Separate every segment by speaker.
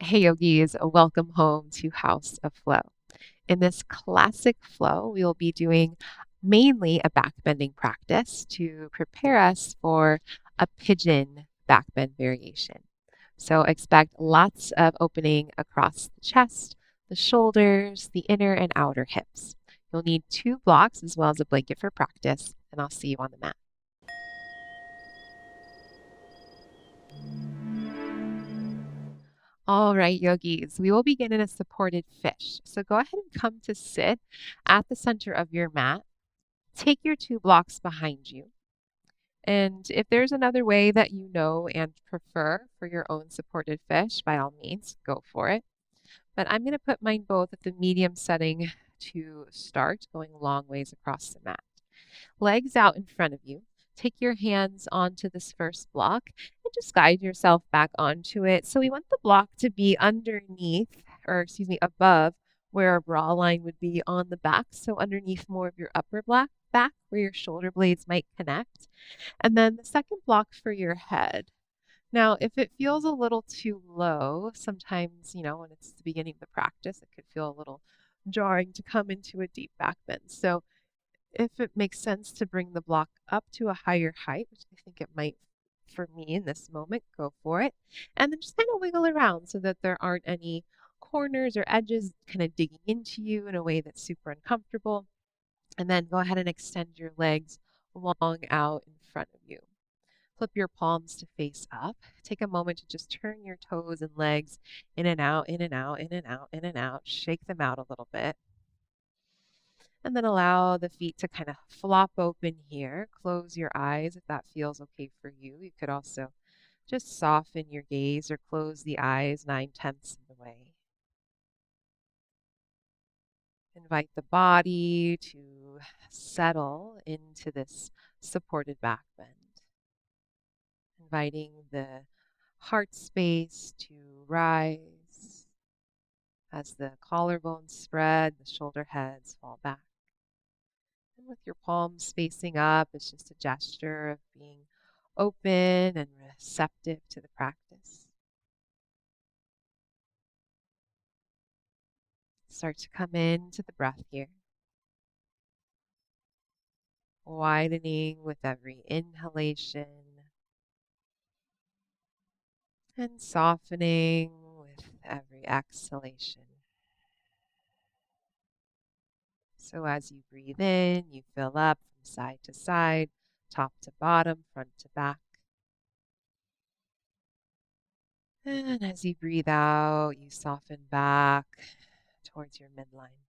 Speaker 1: Hey yogis, welcome home to House of Flow. In this classic flow, we will be doing mainly a backbending practice to prepare us for a pigeon backbend variation. So expect lots of opening across the chest, the shoulders, the inner and outer hips. You'll need 2 blocks as well as a blanket for practice, and I'll see you on the mat. All right, yogis, we will begin in a supported fish. So go ahead and come to sit at the center of your mat. Take your 2 blocks behind you. And if there's another way that you know and prefer for your own supported fish, by all means, go for it. But I'm going to put mine both at the medium setting to start, going long ways across the mat. Legs out in front of you. Take your hands onto this first block and just guide yourself back onto it. So we want the block to be underneath, or excuse me, above where our bra line would be on the back. So underneath more of your upper back where your shoulder blades might connect. And then the second block for your head. Now, if it feels a little too low, sometimes, when it's the beginning of the practice, it could feel a little jarring to come into a deep back bend. So if it makes sense to bring the block up to a higher height, which I think it might for me in this moment, go for it. And then just kind of wiggle around so that there aren't any corners or edges kind of digging into you in a way that's super uncomfortable. And then go ahead and extend your legs long out in front of you. Flip your palms to face up. Take a moment to just turn your toes and legs in and out, in and out, in and out, in and out. Shake them out a little bit. And then allow the feet to kind of flop open here. Close your eyes if that feels okay for you. You could also just soften your gaze or close the eyes 9/10 of the way. Invite the body to settle into this supported back bend. Inviting the heart space to rise as the collarbones spread, the shoulder heads fall back. And with your palms facing up, it's just a gesture of being open and receptive to the practice. Start to come into the breath here. Widening with every inhalation and softening with every exhalation. So as you breathe in, you fill up from side to side, top to bottom, front to back. And as you breathe out, you soften back towards your midline.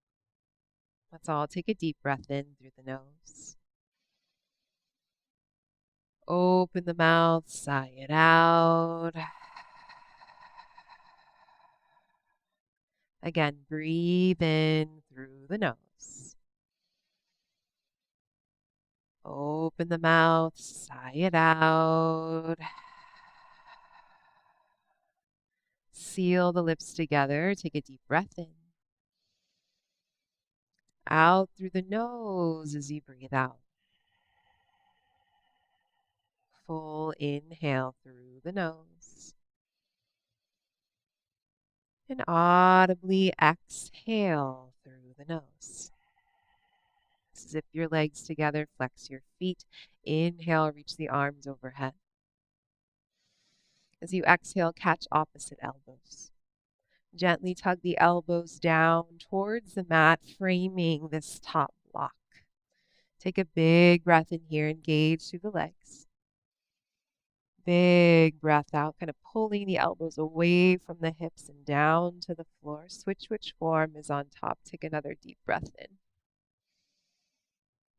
Speaker 1: Let's all take a deep breath in through the nose. Open the mouth, sigh it out. Again, breathe in through the nose. Open the mouth, sigh it out. Seal the lips together. Take a deep breath in. Out through the nose as you breathe out. Full inhale through the nose. And audibly exhale through the nose. Zip your legs together, flex your feet. Inhale, reach the arms overhead. As you exhale, catch opposite elbows. Gently tug the elbows down towards the mat, framing this top block. Take a big breath in here, engage through the legs. Big breath out, kind of pulling the elbows away from the hips and down to the floor. Switch which forearm is on top. Take another deep breath in.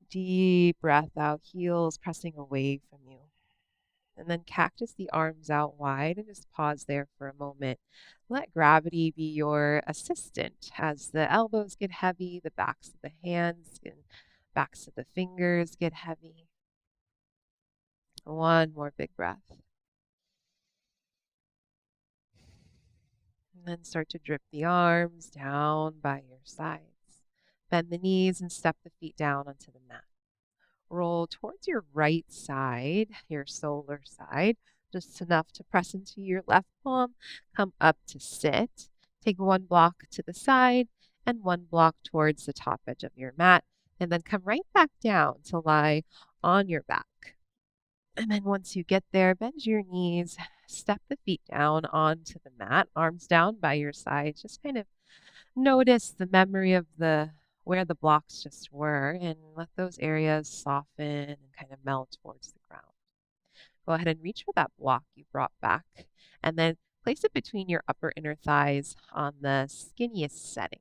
Speaker 1: Deep breath out, heels pressing away from you. And then cactus the arms out wide and just pause there for a moment. Let gravity be your assistant as the elbows get heavy, the backs of the hands and backs of the fingers get heavy. One more big breath. And then start to drip the arms down by your sides. Bend the knees and step the feet down onto the mat. Roll towards your right side, your solar side. just enough to press into your left palm. Come up to sit. Take one block to the side and one block towards the top edge of your mat. And then come right back down to lie on your back. And then once you get there, bend your knees, step the feet down onto the mat, arms down by your sides. Just kind of notice the memory of where the blocks just were and let those areas soften and kind of melt towards the ground. Go ahead and reach for that block you brought back and then place it between your upper inner thighs on the skinniest setting.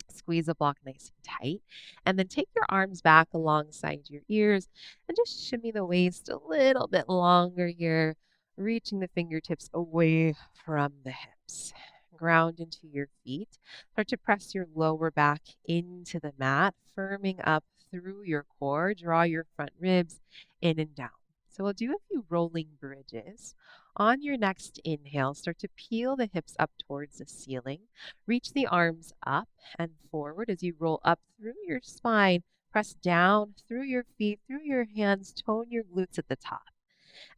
Speaker 1: Squeeze the block nice and tight, and then take your arms back alongside your ears and just shimmy the waist a little bit longer here, reaching the fingertips away from the hips. Ground into your feet. Start to press your lower back into the mat, firming up through your core. Draw your front ribs in and down. So we'll do a few rolling bridges. On your next inhale, start to peel the hips up towards the ceiling. Reach the arms up and forward as you roll up through your spine. Press down through your feet, through your hands, tone your glutes at the top.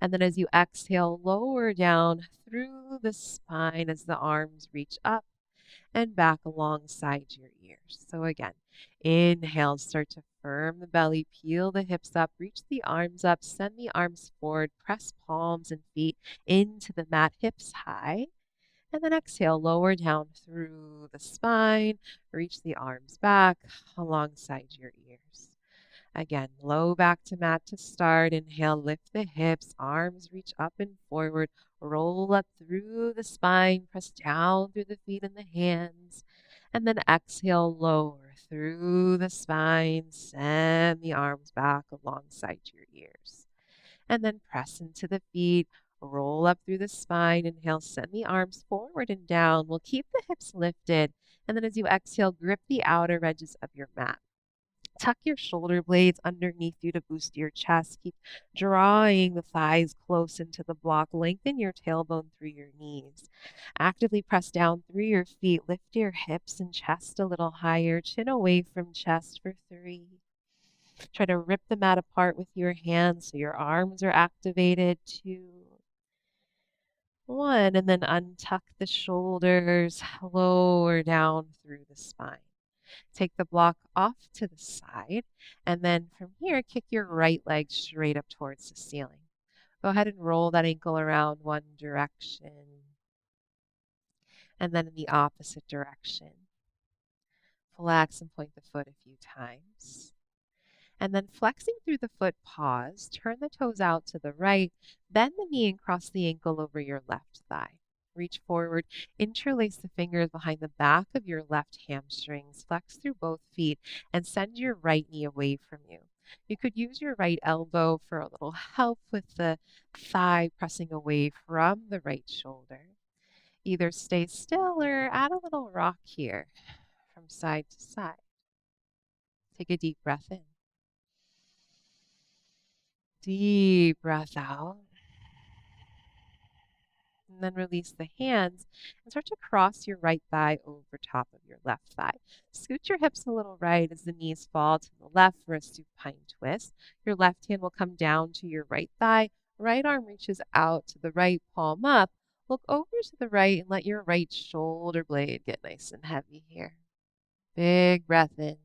Speaker 1: And then as you exhale, lower down through the spine as the arms reach up and back alongside your ears. So again, inhale, start to firm the belly, peel the hips up, reach the arms up, send the arms forward, press palms and feet into the mat, hips high. And then exhale, lower down through the spine, reach the arms back alongside your ears. Again, low back to mat to start. Inhale, lift the hips, arms reach up and forward, roll up through the spine, press down through the feet and the hands. And then exhale, lower through the spine, send the arms back alongside your ears. And then press into the feet, roll up through the spine. Inhale, send the arms forward and down. We'll keep the hips lifted. And then as you exhale, grip the outer edges of your mat. Tuck your shoulder blades underneath you to boost your chest. Keep drawing the thighs close into the block. Lengthen your tailbone through your knees. Actively press down through your feet. Lift your hips and chest a little higher. Chin away from chest for 3. Try to rip the mat apart with your hands so your arms are activated. 2, 1, and then untuck the shoulders. Lower down through the spine. Take the block off to the side, and then from here, kick your right leg straight up towards the ceiling. Go ahead and roll that ankle around one direction, and then in the opposite direction. Flex and point the foot a few times. And then flexing through the foot, pause, turn the toes out to the right, bend the knee and cross the ankle over your left thigh. Reach forward, interlace the fingers behind the back of your left hamstrings, flex through both feet, and send your right knee away from you. You could use your right elbow for a little help with the thigh pressing away from the right shoulder. Either stay still or add a little rock here from side to side. Take a deep breath in. Deep breath out. And then release the hands and start to cross your right thigh over top of your left thigh. Scoot your hips a little right as the knees fall to the left for a supine twist. Your left hand will come down to your right thigh. Right arm reaches out to the right, palm up. Look over to the right and let your right shoulder blade get nice and heavy here. Big breath in.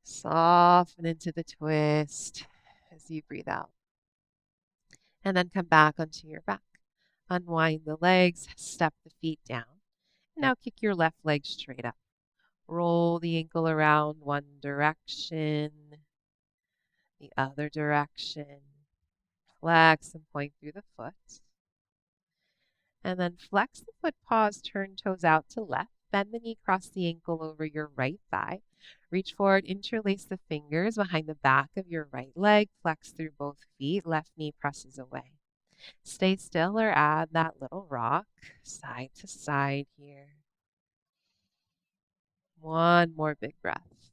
Speaker 1: Soften into the twist as you breathe out. And then come back onto your back. Unwind the legs, step the feet down. Now kick your left leg straight up. Roll the ankle around one direction, the other direction. Flex and point through the foot. And then flex the foot, pause, turn toes out to left. Bend the knee, cross the ankle over your right thigh. Reach forward, interlace the fingers behind the back of your right leg. Flex through both feet. Left knee presses away. Stay still or add that little rock side to side here. One more big breath.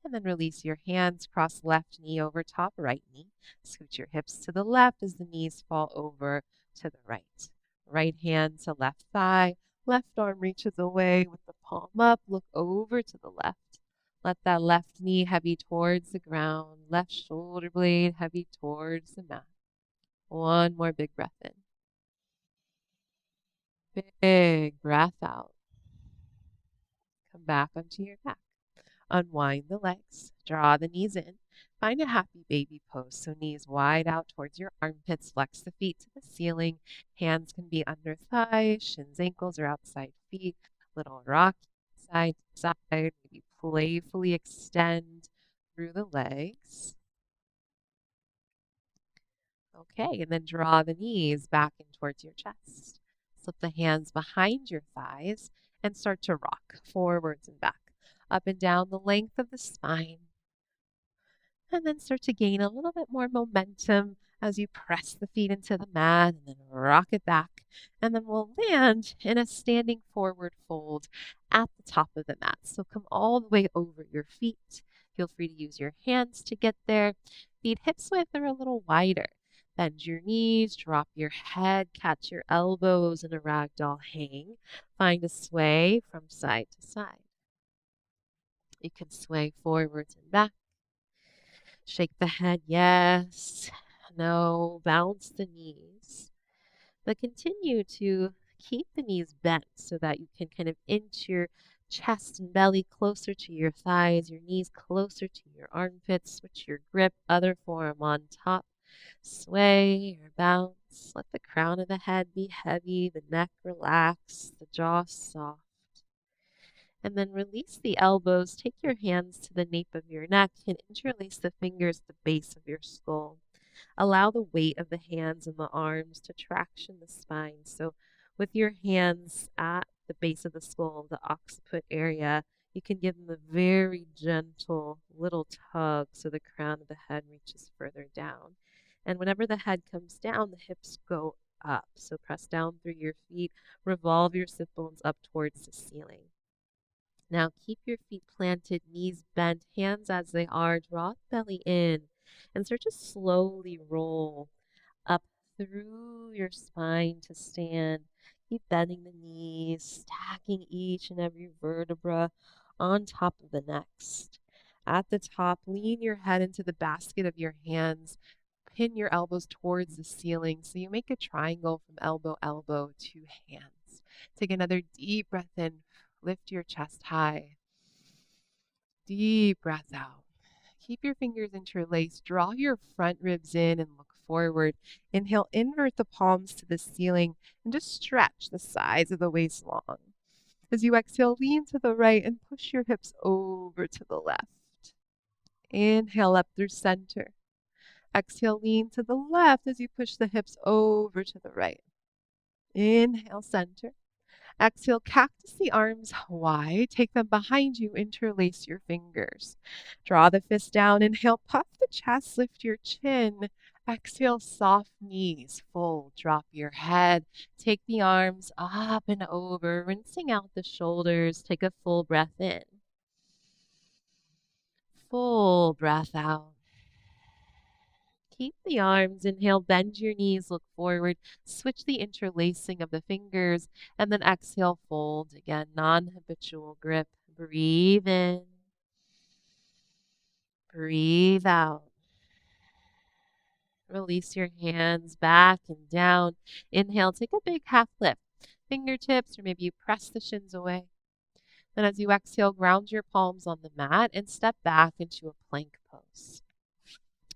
Speaker 1: And then release your hands, cross left knee over top right knee. Scoot your hips to the left as the knees fall over to the right. Right hand to left thigh. Left arm reaches away with the palm up. Look over to the left. Let that left knee heavy towards the ground, left shoulder blade heavy towards the mat. One more big breath in. Big breath out. Come back onto your back. Unwind the legs. Draw the knees in. Find a happy baby pose. So knees wide out towards your armpits. Flex the feet to the ceiling. Hands can be under thighs, shins, ankles, or outside feet. Little rock side to side. Maybe playfully extend through the legs. Okay, and then draw the knees back in towards your chest. Slip the hands behind your thighs and start to rock forwards and back, up and down the length of the spine. And then start to gain a little bit more momentum as you press the feet into the mat and then rock it back. And then we'll land in a standing forward fold at the top of the mat. So come all the way over your feet. Feel free to use your hands to get there. Feet hips width or a little wider. Bend your knees, drop your head, catch your elbows in a ragdoll hang. Find a sway from side to side. You can sway forwards and back. Shake the head, yes, no, bounce the knees. But continue to keep the knees bent so that you can kind of inch your chest and belly closer to your thighs, your knees closer to your armpits. Switch your grip, other forearm on top. Sway or bounce. Let the crown of the head be heavy, the neck relax, the jaw soft. And then release the elbows. Take your hands to the nape of your neck and interlace the fingers at the base of your skull. Allow the weight of the hands and the arms to traction the spine. So with your hands at the base of the skull, the occiput area, you can give them a very gentle little tug so the crown of the head reaches further down. And whenever the head comes down, the hips go up. So press down through your feet, revolve your sit bones up towards the ceiling. Now keep your feet planted, knees bent, hands as they are. Draw the belly in and start to slowly roll up through your spine to stand. Keep bending the knees, stacking each and every vertebra on top of the next. At the top, lean your head into the basket of your hands. Pin your elbows towards the ceiling so you make a triangle from elbow to hands. Take another deep breath in. Lift your chest high. Deep breath out. Keep your fingers interlaced. Draw your front ribs in and look forward. Inhale, invert the palms to the ceiling and just stretch the sides of the waist long. As you exhale, lean to the right and push your hips over to the left. Inhale up through center. Exhale, lean to the left as you push the hips over to the right. Inhale, center. Exhale, cactus the arms wide. Take them behind you. Interlace your fingers. Draw the fist down. Inhale, puff the chest. Lift your chin. Exhale, soft knees. Fold. Drop your head. Take the arms up and over. Rinsing out the shoulders. Take a full breath in. Full breath out. Keep the arms. Inhale, bend your knees, look forward. Switch the interlacing of the fingers. And then exhale, fold again. Non-habitual grip. Breathe in. Breathe out. Release your hands back and down. Inhale, take a big half lift. Fingertips, or maybe you press the shins away. Then as you exhale, ground your palms on the mat and step back into a plank pose.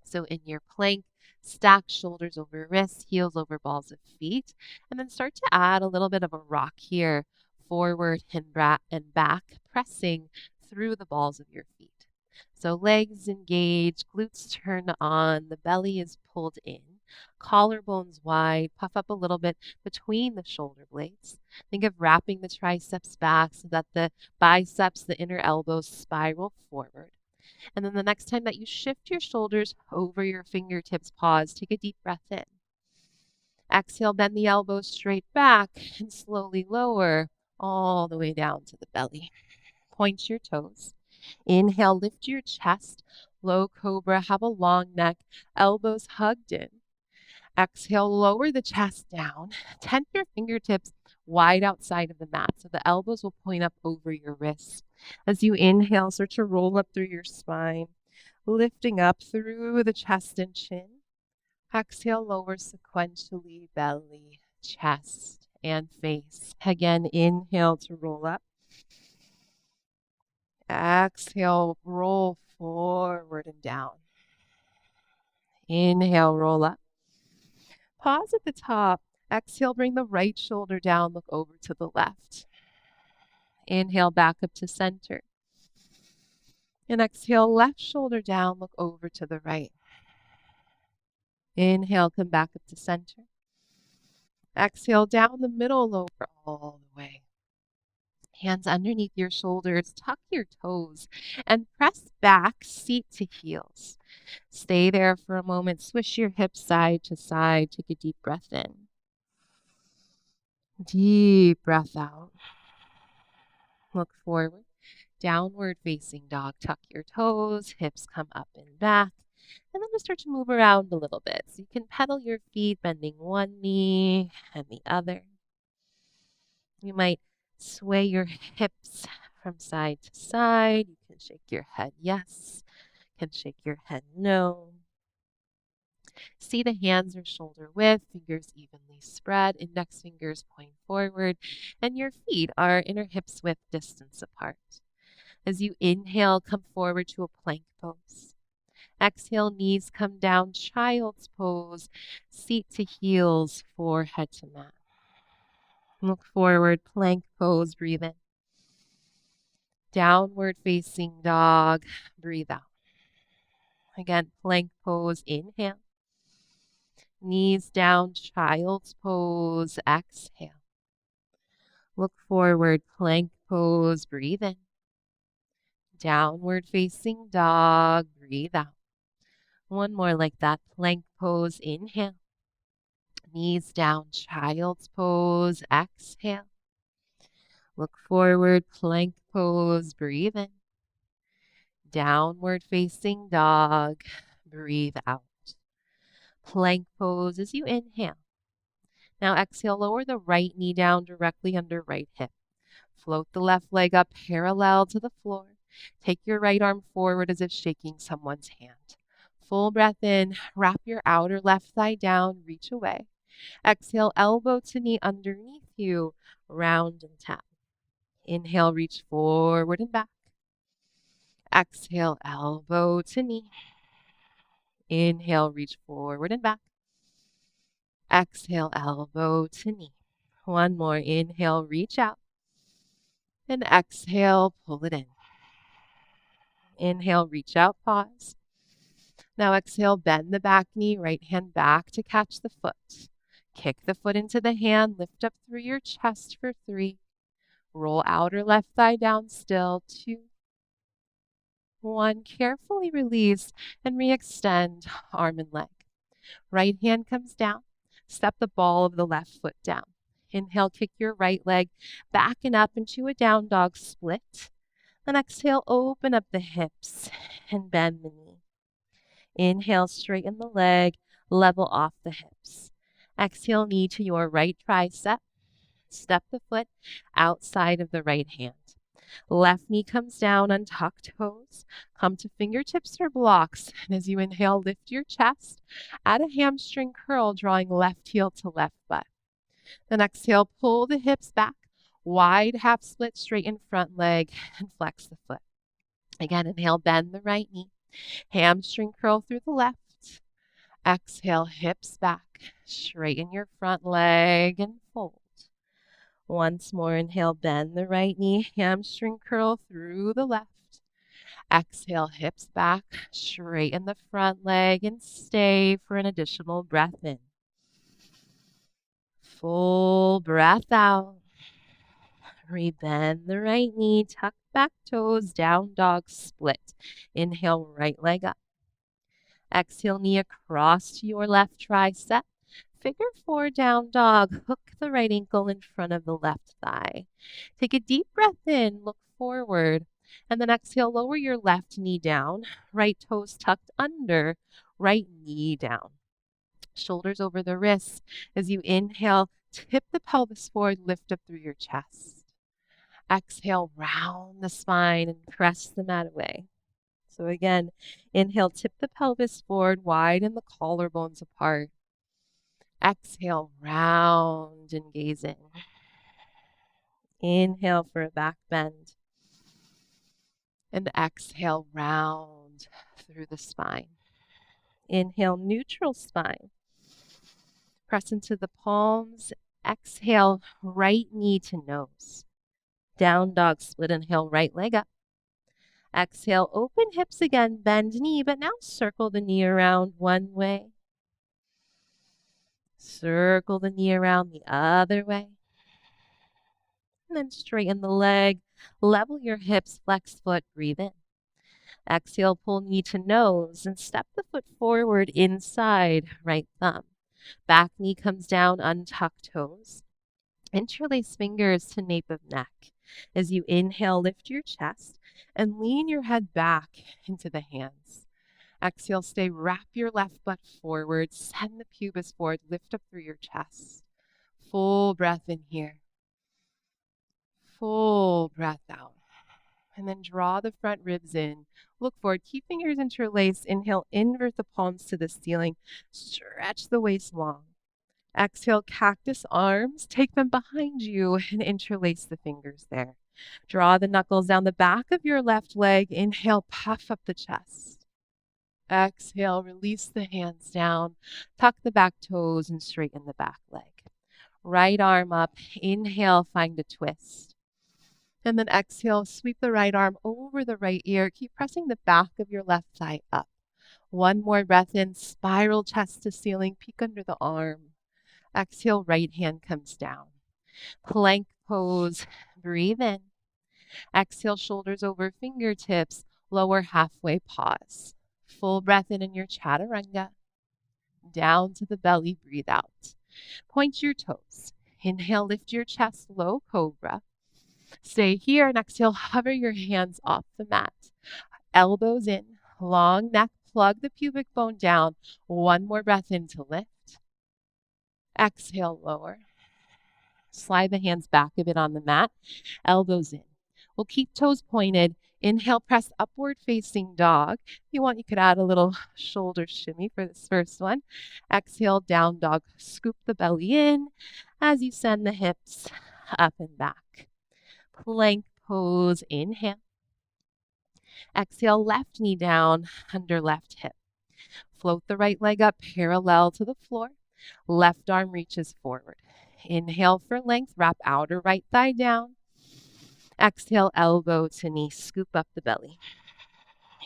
Speaker 1: So in your plank, stack shoulders over wrists, heels over balls of feet, and then start to add a little bit of a rock here, forward and back, pressing through the balls of your feet. So legs engaged, glutes turn on, the belly is pulled in, collarbones wide, puff up a little bit between the shoulder blades. Think of wrapping the triceps back so that the biceps, the inner elbows spiral forward. And then the next time that you shift your shoulders over your fingertips, pause, take a deep breath in. Exhale, bend the elbows straight back and slowly lower all the way down to the belly. Point your toes. Inhale, lift your chest. Low cobra, have a long neck, elbows hugged in. Exhale, lower the chest down. Tent your fingertips wide outside of the mat so the elbows will point up over your wrists. As you inhale, start to roll up through your spine, lifting up through the chest and chin. Exhale, lower sequentially, belly, chest, and face. Again, inhale to roll up. Exhale, roll forward and down. Inhale, roll up. Pause at the top. Exhale, bring the right shoulder down, look over to the left. Inhale, back up to center. And exhale, left shoulder down, look over to the right. Inhale, come back up to center. Exhale, down the middle, lower all the way. Hands underneath your shoulders, tuck your toes, and press back, seat to heels. Stay there for a moment, swish your hips side to side, take a deep breath in. Deep breath out. Look forward, downward facing dog, tuck your toes, hips come up and back, and then just start to move around a little bit. So you can pedal your feet, bending one knee and the other. You might sway your hips from side to side. You can shake your head yes, can shake your head no. See the hands are shoulder width, fingers evenly spread, index fingers point forward, and your feet are inner hips width distance apart. As you inhale, come forward to a plank pose. Exhale, knees come down, child's pose, seat to heels, forehead to mat. Look forward, plank pose, breathe in. Downward facing dog, breathe out. Again, plank pose, inhale. Knees down, child's pose, exhale. Look forward, plank pose, breathe in. Downward facing dog, breathe out. One more like that, plank pose, inhale. Knees down, child's pose, exhale. Look forward, plank pose, breathe in. Downward facing dog, breathe out. Plank pose as you inhale. Now exhale, lower the right knee down directly under right hip. Float the left leg up parallel to the floor. Take your right arm forward as if shaking someone's hand. Full breath in, wrap your outer left thigh down, reach away. Exhale, elbow to knee underneath you, round and tap. Inhale, reach forward and back. Exhale, elbow to knee. Inhale, reach forward and back. Exhale, elbow to knee. One more. Inhale, reach out. And exhale, pull it in. Inhale, reach out, pause. Now exhale, bend the back knee, right hand back to catch the foot. Kick the foot into the hand, lift up through your chest for 3. Roll outer left thigh down still, 2. 1. Carefully release and re-extend arm and leg. Right hand comes down. Step the ball of the left foot down. Inhale, kick your right leg back and up into a down dog split. Then exhale, open up the hips and bend the knee. Inhale, straighten the leg, level off the hips. Exhale, knee to your right tricep. Step the foot outside of the right hand. Left knee comes down, untuck toes. Come to fingertips or blocks. And as you inhale, lift your chest. Add a hamstring curl, drawing left heel to left butt. Then exhale, pull the hips back. Wide half split, straighten front leg, and flex the foot. Again, inhale, bend the right knee. Hamstring curl through the left. Exhale, hips back. Straighten your front leg and fold. Once more, inhale, bend the right knee. Hamstring curl through the left. Exhale, hips back. Straighten the front leg and stay for an additional breath in. Full breath out. Rebend the right knee, tuck back toes, down dog split. Inhale, right leg up. Exhale, knee across to your left tricep. Figure 4 down dog. Hook the right ankle in front of the left thigh. Take a deep breath in, look forward, and then exhale, lower your left knee down. Right toes tucked under, right knee down. Shoulders over the wrists. As you inhale, tip the pelvis forward, lift up through your chest. Exhale, round the spine and press the mat away. So again, inhale, tip the pelvis forward, widen the collarbones apart. Exhale, round and gaze in. Inhale for a back bend. And exhale, round through the spine. Inhale, neutral spine. Press into the palms. Exhale, right knee to nose. Down dog, split inhale, right leg up. Exhale, open hips again, bend knee, but now circle the knee around one way. Circle the knee around the other way. And then straighten the leg, level your hips, flex foot, breathe in. Exhale, pull knee to nose and step the foot forward inside, right thumb. Back knee comes down, untuck toes. Interlace fingers to nape of neck. As you inhale, lift your chest and lean your head back into the hands. Exhale, stay, wrap your left butt forward, send the pubis forward, lift up through your chest. Full breath in here. Full breath out. And then draw the front ribs in. Look forward, keep fingers interlaced. Inhale, invert the palms to the ceiling. Stretch the waist long. Exhale, cactus arms. Take them behind you and interlace the fingers there. Draw the knuckles down the back of your left leg. Inhale, puff up the chest. Exhale, release the hands down. Tuck the back toes and straighten the back leg. Right arm up. Inhale, find a twist. And then exhale, sweep the right arm over the right ear. Keep pressing the back of your left thigh up. One more breath in, spiral chest to ceiling, peek under the arm. Exhale, right hand comes down. Plank pose, breathe in. Exhale, shoulders over fingertips, lower halfway pause. Full breath in your chaturanga. Down to the belly, breathe out. Point your toes. Inhale, lift your chest, low cobra. Stay here and exhale, hover your hands off the mat. Elbows in, long neck, plug the pubic bone down. One more breath in to lift. Exhale, lower. Slide the hands back a bit on the mat. Elbows in. We'll keep toes pointed. Inhale, press upward facing dog. If you want, you could add a little shoulder shimmy for this first one. Exhale, down dog. Scoop the belly in as you send the hips up and back. Plank pose, inhale. Exhale, left knee down under left hip. Float the right leg up parallel to the floor. Left arm reaches forward. Inhale for length, wrap outer right thigh down. Exhale, elbow to knee, scoop up the belly.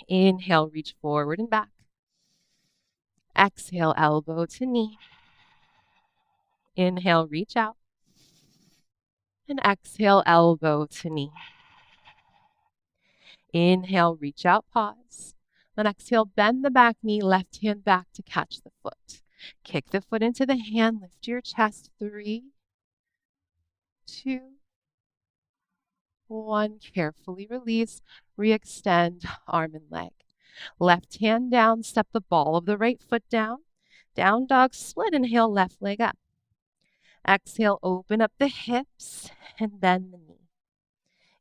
Speaker 1: Inhale, reach forward and back. Exhale, elbow to knee. Inhale, reach out. And exhale, elbow to knee. Inhale, reach out, pause. Then exhale, bend the back knee, left hand back to catch the foot. Kick the foot into the hand, lift your chest. 3, 2, 1. Carefully release, re-extend, arm and leg. Left hand down, step the ball of the right foot down. Down dog, split, inhale, left leg up. Exhale, open up the hips and bend the knee.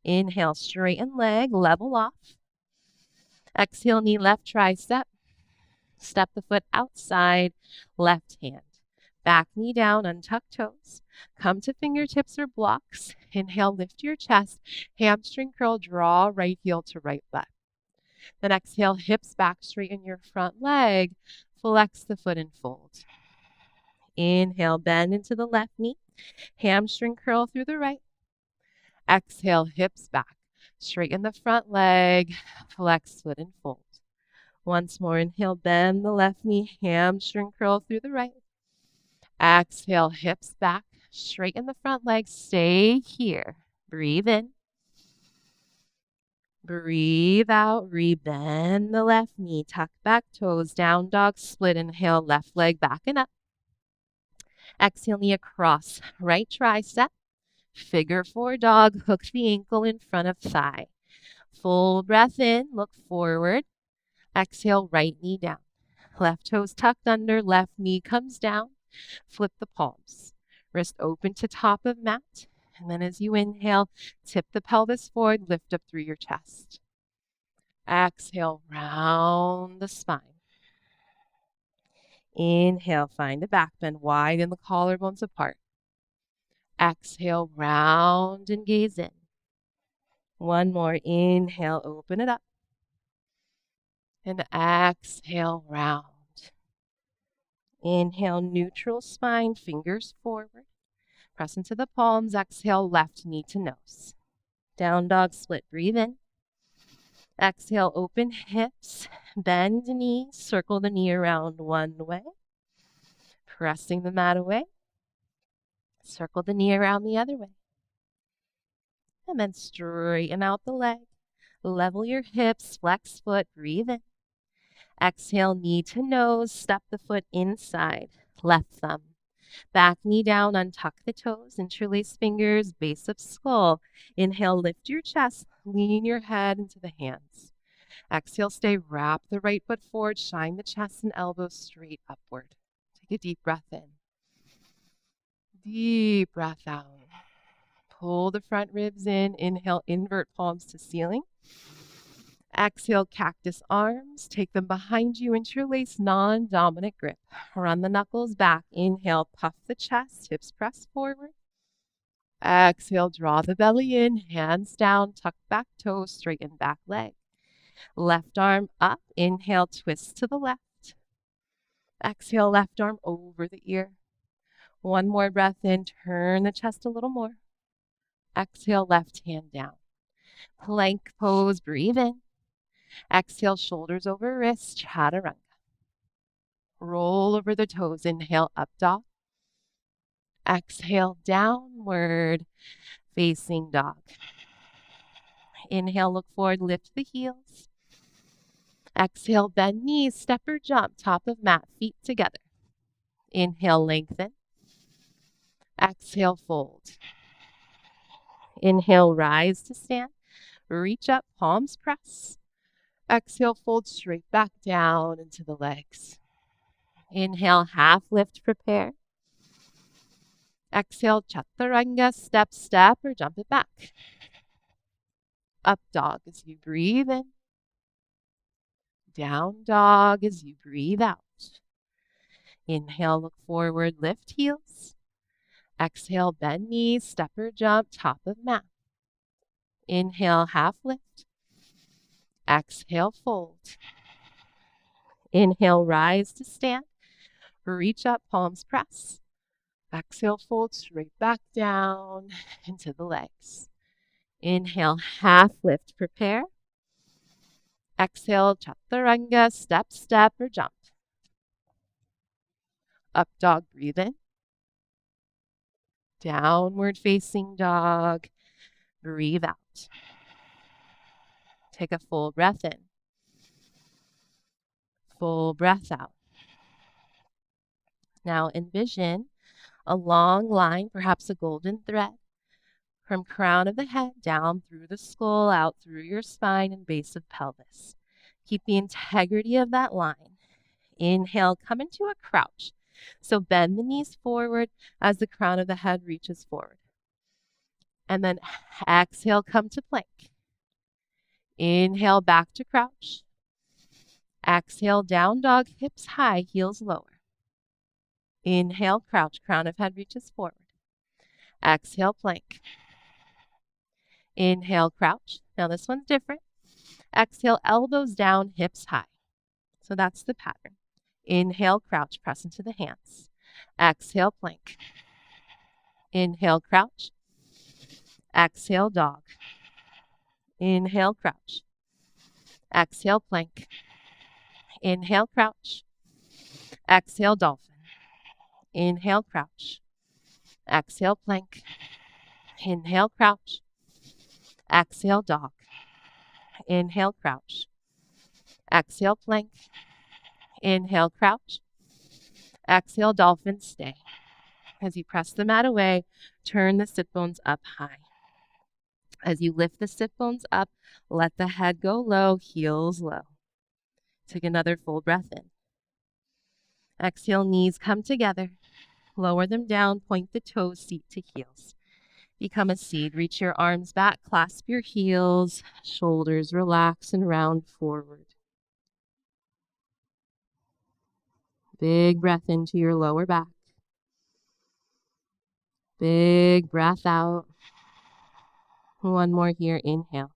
Speaker 1: Inhale, straighten leg, level off. Exhale, knee left tricep. Step the foot outside, left hand. Back knee down, untuck toes. Come to fingertips or blocks. Inhale, lift your chest. Hamstring curl, draw right heel to right butt. Then exhale, hips back, straighten your front leg. Flex the foot and fold. Inhale, bend into the left knee. Hamstring curl through the right. Exhale, hips back. Straighten the front leg. Flex foot and fold. Once more, inhale, bend the left knee. Hamstring curl through the right. Exhale, hips back. Straighten the front leg. Stay here. Breathe in. Breathe out. Rebend the left knee. Tuck back toes. Down dog. Split. Inhale, left leg back and up. Exhale, knee across. Right tricep. Figure 4 dog. Hook the ankle in front of thigh. Full breath in. Look forward. Exhale, right knee down. Left toes tucked under. Left knee comes down. Flip the palms. Wrist open to top of mat. And then as you inhale, tip the pelvis forward, lift up through your chest. Exhale, round the spine. Inhale, find a back bend, widen the collarbones apart. Exhale, round and gaze in. One more. Inhale, open it up. And exhale, round. Inhale, neutral spine, fingers forward. Press into the palms. Exhale, left knee to nose. Down dog split. Breathe in. Exhale, open hips. Bend knee. Circle the knee around one way. Pressing the mat away. Circle the knee around the other way. And then straighten out the leg. Level your hips. Flex foot. Breathe in. Exhale, knee to nose. Step the foot inside. Left thumb. Back knee down, untuck the toes, interlace fingers, base of skull. Inhale, lift your chest, lean your head into the hands. Exhale, stay, wrap the right foot forward, shine the chest and elbows straight upward. Take a deep breath in. Deep breath out. Pull the front ribs in. Inhale, invert palms to ceiling. Exhale, cactus arms. Take them behind you, interlace non-dominant grip. Run the knuckles back. Inhale, puff the chest, hips press forward. Exhale, draw the belly in, hands down, tuck back toes, straighten back leg. Left arm up. Inhale, twist to the left. Exhale, left arm over the ear. One more breath in, turn the chest a little more. Exhale, left hand down. Plank pose, breathe in. Exhale, shoulders over wrists, chaturanga. Roll over the toes. Inhale, up dog. Exhale, downward facing dog. Inhale, look forward, lift the heels. Exhale, bend knees, step or jump, top of mat, feet together. Inhale, lengthen. Exhale, fold. Inhale, rise to stand. Reach up, palms press. Exhale, fold straight back down into the legs. Inhale, half lift, prepare. Exhale, chaturanga, step, step, or jump it back. Up dog as you breathe in. Down dog as you breathe out. Inhale, look forward, lift heels. Exhale, bend knees, step or jump, top of mat. Inhale, half lift. Exhale, fold. Inhale, rise to stand. Reach up, palms press. Exhale, fold straight back down into the legs. Inhale, half lift, prepare. Exhale, chaturanga, step, step, or jump. Up dog, breathe in. Downward facing dog, breathe out. Take a full breath in. Full breath out. Now envision a long line, perhaps a golden thread, from crown of the head down through the skull, out through your spine and base of pelvis. Keep the integrity of that line. Inhale, come into a crouch. So bend the knees forward as the crown of the head reaches forward. And then exhale, come to plank. Inhale, back to crouch. Exhale, down dog, hips high, heels lower. Inhale, crouch, crown of head reaches forward. Exhale, plank. Inhale, crouch. Now this one's different. Exhale, elbows down, hips high. So that's the pattern. Inhale, crouch, press into the hands. Exhale, plank. Inhale, crouch. Exhale, dog. Inhale, crouch. Exhale, plank. Inhale, crouch. Exhale, dolphin. Inhale, crouch. Exhale, plank. Inhale, crouch. Exhale, dog. Inhale, crouch. Exhale, plank. Inhale, crouch. Exhale, dolphin, stay. As you press the mat away, turn the sit bones up high. As you lift the sit bones up, let the head go low, heels low. Take another full breath in. Exhale, knees come together. Lower them down, point the toes, seat to heels. Become a seed. Reach your arms back, clasp your heels, shoulders relax and round forward. Big breath into your lower back. Big breath out. One more here. Inhale.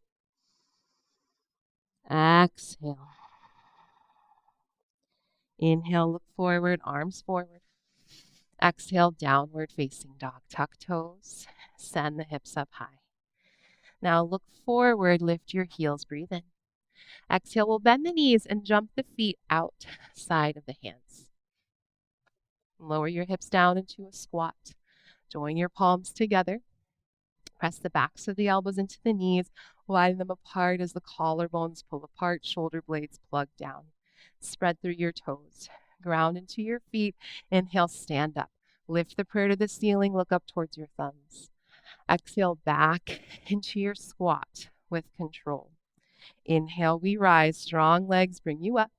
Speaker 1: Exhale. Inhale, look forward, arms forward. Exhale, downward facing dog. Tuck toes. Send the hips up high. Now look forward, lift your heels, breathe in. Exhale, we'll bend the knees and jump the feet outside of the hands. Lower your hips down into a squat. Join your palms together. Press the backs of the elbows into the knees. Widen them apart as the collarbones pull apart, shoulder blades plug down. Spread through your toes. Ground into your feet. Inhale, stand up. Lift the prayer to the ceiling. Look up towards your thumbs. Exhale, back into your squat with control. Inhale, we rise. Strong legs bring you up.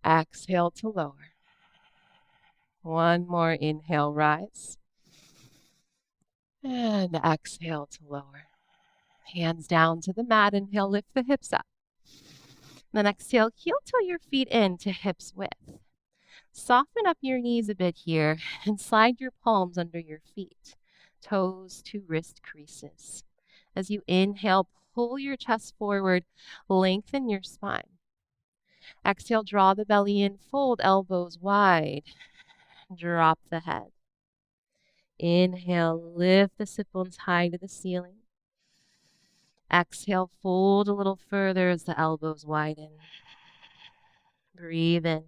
Speaker 1: Exhale to lower. One more. Inhale, rise. And exhale to lower. Hands down to the mat. Inhale, lift the hips up. Then exhale, heel toe your feet in to hips width. Soften up your knees a bit here and slide your palms under your feet. Toes to wrist creases. As you inhale, pull your chest forward, lengthen your spine. Exhale, draw the belly in, fold elbows wide. Drop the head. Inhale, lift the sit bones high to the ceiling. Exhale, fold a little further as the elbows widen. Breathe in.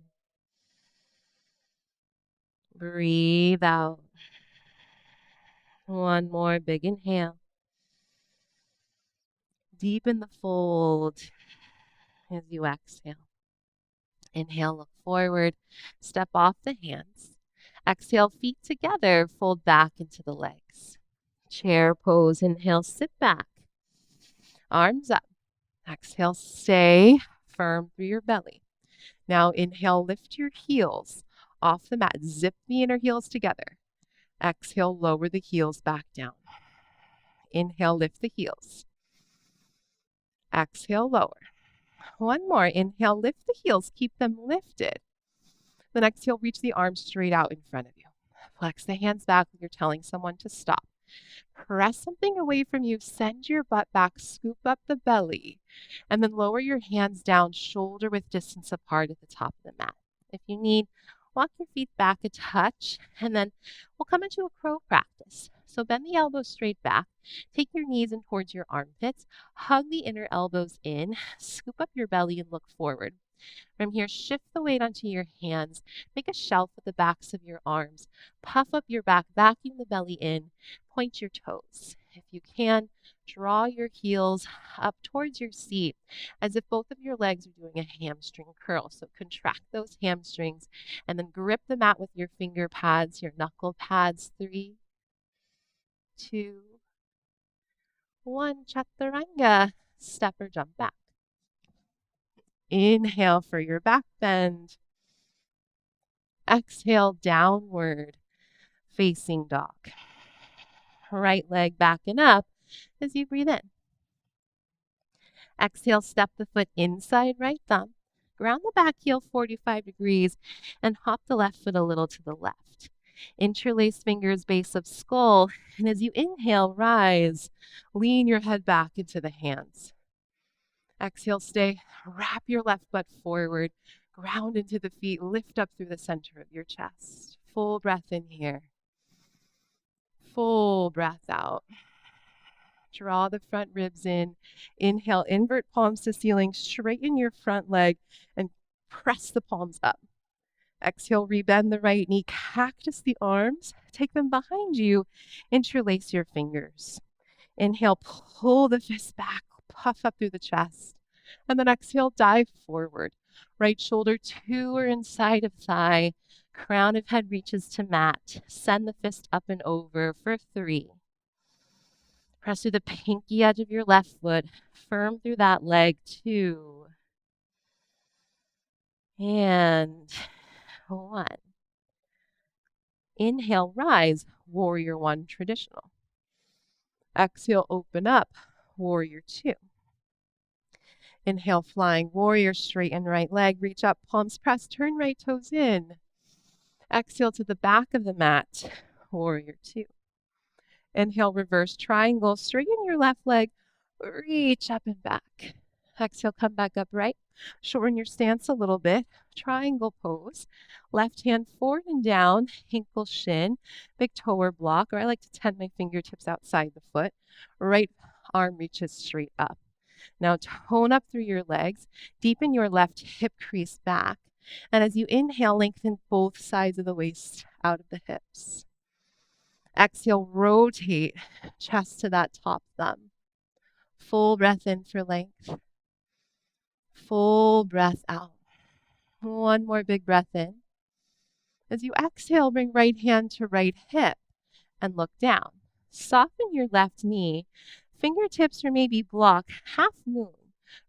Speaker 1: Breathe out. One more big inhale. Deepen the fold as you exhale. Inhale, look forward. Step off the hands. Exhale, feet together. Fold back into the legs. Chair pose. Inhale, sit back. Arms up. Exhale, stay firm through your belly. Now inhale, lift your heels off the mat. Zip the inner heels together. Exhale, lower the heels back down. Inhale, lift the heels. Exhale, lower. One more. Inhale, lift the heels. Keep them lifted. Then exhale, reach the arms straight out in front of you. Flex the hands back like you're telling someone to stop. Press something away from you. Send your butt back. Scoop up the belly. And then lower your hands down, shoulder width distance apart at the top of the mat. If you need, walk your feet back a touch, and then we'll come into a crow practice. So bend the elbows straight back. Take your knees in towards your armpits. Hug the inner elbows in. Scoop up your belly and look forward. From here, shift the weight onto your hands. Make a shelf with the backs of your arms. Puff up your back, vacuum the belly in. Point your toes. If you can, draw your heels up towards your seat as if both of your legs are doing a hamstring curl. So contract those hamstrings and then grip the mat with your finger pads, your knuckle pads. 3, 2, 1. Chaturanga. Step or jump back. Inhale for your back bend. Exhale, downward facing dog. Right leg backing up as you breathe in. Exhale, step the foot inside right thumb. Ground the back heel 45 degrees and hop the left foot a little to the left. Interlace fingers, base of skull. And as you inhale, rise. Lean your head back into the hands. Exhale, stay. Wrap your left butt forward. Ground into the feet. Lift up through the center of your chest. Full breath in here. Full breath out. Draw the front ribs in. Inhale, invert palms to ceiling. Straighten your front leg and press the palms up. Exhale, rebend the right knee. Cactus the arms. Take them behind you. Interlace your fingers. Inhale, pull the fist back. Puff up through the chest. And then exhale, dive forward. Right shoulder to or inside of thigh. Crown of head reaches to mat. Send the fist up and over for 3. Press through the pinky edge of your left foot. Firm through that leg. 2. And 1. Inhale, rise. Warrior 1, traditional. Exhale, open up, warrior two. Inhale, flying warrior, straighten right leg, reach up, palms pressed, turn right toes in. Exhale to the back of the mat, warrior two. Inhale, reverse triangle, straighten your left leg, reach up and back. Exhale, come back upright, shorten your stance a little bit, triangle pose. Left hand forward and down, ankle shin, big toe or block, or I like to tend my fingertips outside the foot. Right arm reaches straight up. Now tone up through your legs, deepen your left hip crease back. And as you inhale, lengthen both sides of the waist out of the hips. Exhale, rotate chest to that top thumb. Full breath in for length. Full breath out. One more big breath in. As you exhale, bring right hand to right hip and look down. Soften your left knee. Fingertips or maybe block half moon.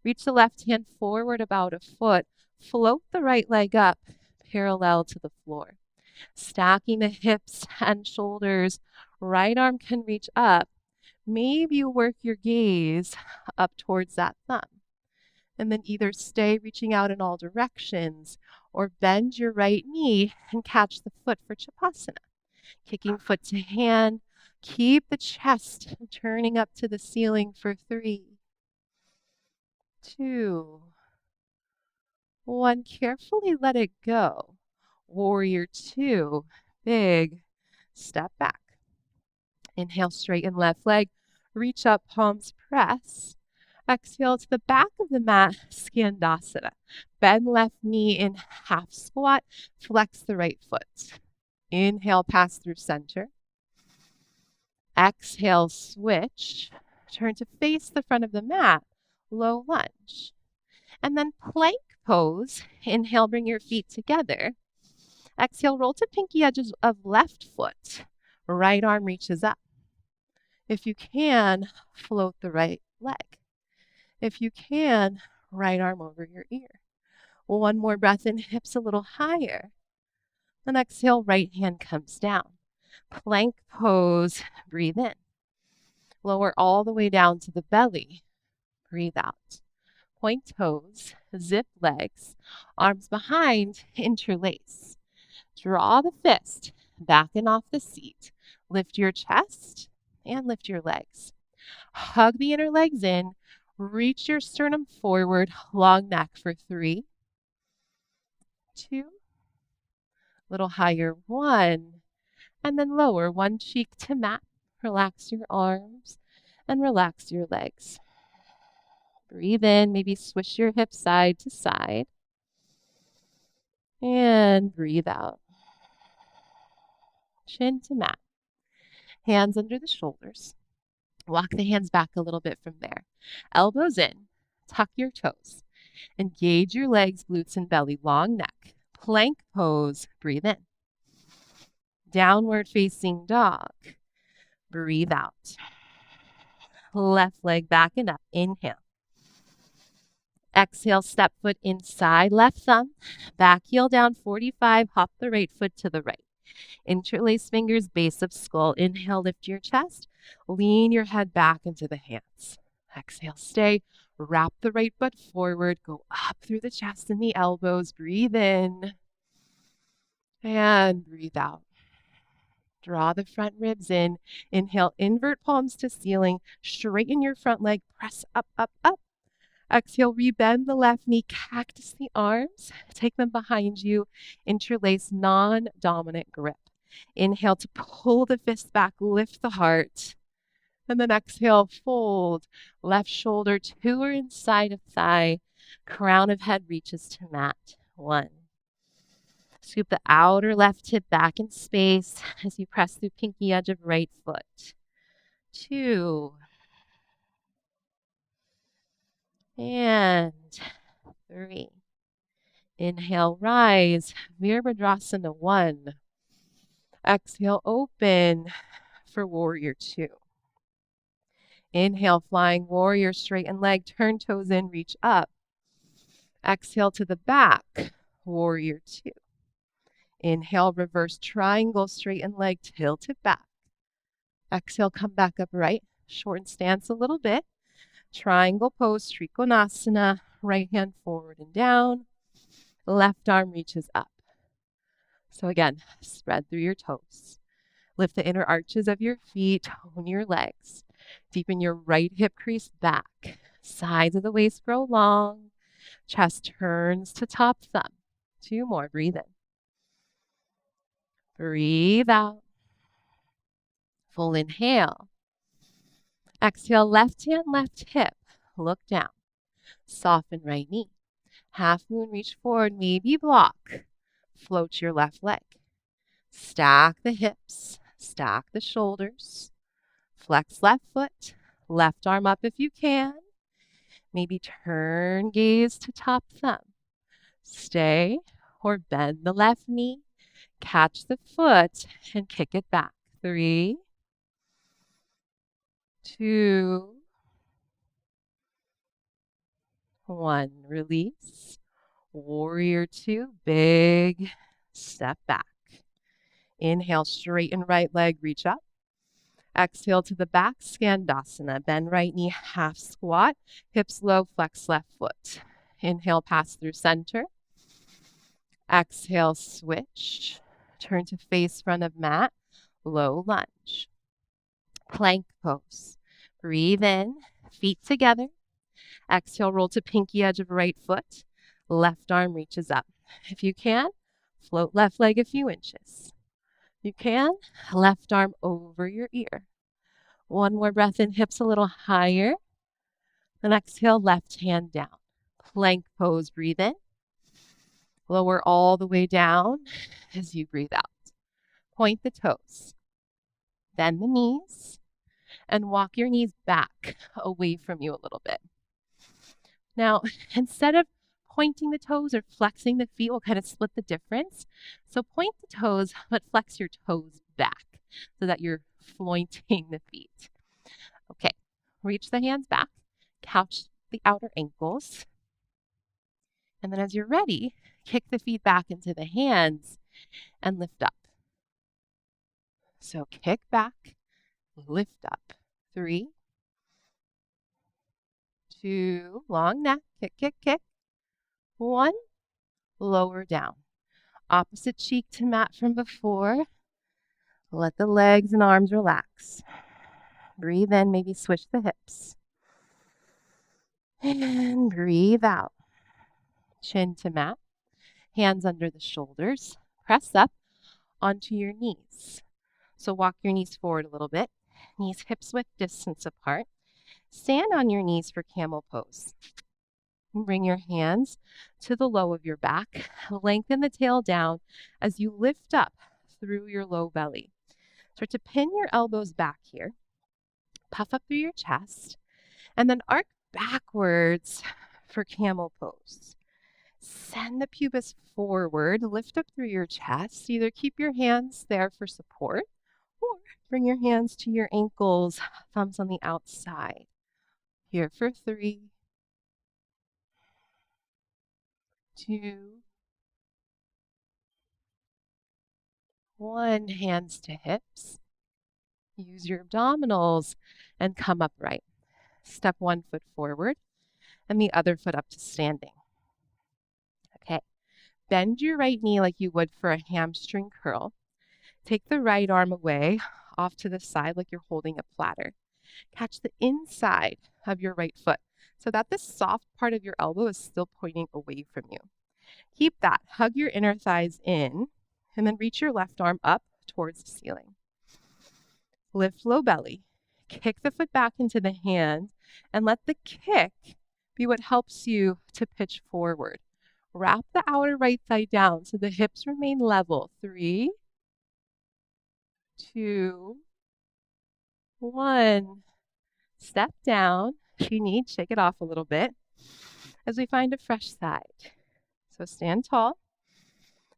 Speaker 1: Reach the left hand forward about a foot. Float the right leg up parallel to the floor. Stacking the hips and shoulders. Right arm can reach up. Maybe you work your gaze up towards that thumb. And then either stay reaching out in all directions or bend your right knee and catch the foot for Chapasana. Kicking foot to hand. Keep the chest turning up to the ceiling for 3, 2, 1. Carefully let it go. Warrior two. Big step back. Inhale, straighten left leg. Reach up, palms press. Exhale to the back of the mat, Skandasana. Bend left knee in half squat. Flex the right foot. Inhale, pass through center. Exhale, switch. Turn to face the front of the mat, low lunge. And then plank pose. Inhale, bring your feet together. Exhale, roll to pinky edges of left foot. Right arm reaches up. If you can, float the right leg. If you can, right arm over your ear. One more breath in, hips a little higher. Then exhale, right hand comes down. Plank pose, breathe in. Lower all the way down to the belly. Breathe out. Point toes, zip legs, arms behind, interlace. Draw the fist back and off the seat. Lift your chest and lift your legs. Hug the inner legs in. Reach your sternum forward, long neck for 3, 2, little higher, 1, and then lower one cheek to mat. Relax your arms and relax your legs. Breathe in, maybe swish your hips side to side. And breathe out. Chin to mat. Hands under the shoulders. Walk the hands back a little bit from there. Elbows in. Tuck your toes. Engage your legs, glutes, and belly. Long neck. Plank pose. Breathe in. Downward facing dog. Breathe out. Left leg back and up. Inhale. Exhale, step foot inside, left thumb. Back heel down, 45. Hop the right foot to the right. Interlace fingers, base of skull. Inhale, lift your chest. Lean your head back into the hands. Exhale, stay. Wrap the right foot forward. Go up through the chest and the elbows. Breathe in. And breathe out. Draw the front ribs in. Inhale, invert palms to ceiling. Straighten your front leg. Press up, up, up. Exhale, rebend the left knee. Cactus the arms. Take them behind you. Interlace non-dominant grip. Inhale to pull the fist back. Lift the heart. And then exhale, fold. Left shoulder to or inside of thigh. Crown of head reaches to mat. 1. Scoop the outer left hip back in space as you press through pinky edge of right foot. 2. And 3. Inhale, rise. Virabhadrasana 1. Exhale, open for warrior 2. Inhale, flying warrior, straighten leg, turn toes in, reach up. Exhale to the back, warrior 2. Inhale, reverse triangle, straighten leg, tilt it back. Exhale, come back upright. Shorten stance a little bit. Triangle pose, Trikonasana. Right hand forward and down. Left arm reaches up. So again, spread through your toes. Lift the inner arches of your feet, tone your legs. Deepen your right hip crease back. Sides of the waist grow long. Chest turns to top thumb. 2 more. Breathe in. Breathe out. Full inhale. Exhale, left hand, left hip. Look down. Soften right knee. Half moon, reach forward, maybe block. Float your left leg. Stack the hips. Stack the shoulders. Flex left foot. Left arm up if you can. Maybe turn gaze to top thumb. Stay or bend the left knee. Catch the foot and kick it back. 3, 2, 1. Release. Warrior 2. Big step back. Inhale, straighten right leg, reach up. Exhale to the back, Skandasana. Bend right knee, half squat. Hips low, flex left foot. Inhale, pass through center. Exhale, switch. Turn to face front of mat. Low lunge. Plank pose. Breathe in, feet together. Exhale, roll to pinky edge of right foot. Left arm reaches up. If you can, float left leg a few inches. You can, left arm over your ear. 1 more breath in, hips a little higher. Then exhale, left hand down. Plank pose, breathe in. Lower all the way down as you breathe out. Point the toes. Bend the knees and walk your knees back away from you a little bit. Now, instead of pointing the toes or flexing the feet, we'll kind of split the difference. So point the toes, but flex your toes back so that you're flointing the feet. Okay, reach the hands back, couch the outer ankles. And then as you're ready, kick the feet back into the hands and lift up. So kick back, lift up. 3, 2, long neck, kick, kick, kick. 1, lower down. Opposite cheek to mat from before. Let the legs and arms relax. Breathe in, maybe switch the hips. And breathe out. Chin to mat. Hands under the shoulders. Press up onto your knees. So walk your knees forward a little bit. Knees hips width distance apart. Stand on your knees for camel pose. Bring your hands to the low of your back. Lengthen the tail down as you lift up through your low belly. Start to pin your elbows back here. Puff up through your chest. And then arc backwards for camel pose. Send the pubis forward. Lift up through your chest. Either keep your hands there for support or bring your hands to your ankles, thumbs on the outside. Here for 3, 2, 1. Hands to hips. Use your abdominals and come upright. Step 1 foot forward and the other foot up to standing. Okay. Bend your right knee like you would for a hamstring curl. Take the right arm away off to the side like you're holding a platter. Catch the inside of your right foot so that the soft part of your elbow is still pointing away from you. Keep that. Hug your inner thighs in and then reach your left arm up towards the ceiling. Lift low belly. Kick the foot back into the hand and let the kick be what helps you to pitch forward. Wrap the outer right thigh down so the hips remain level. 3, 2, 1. Step down. If you need, shake it off a little bit as we find a fresh side. So stand tall.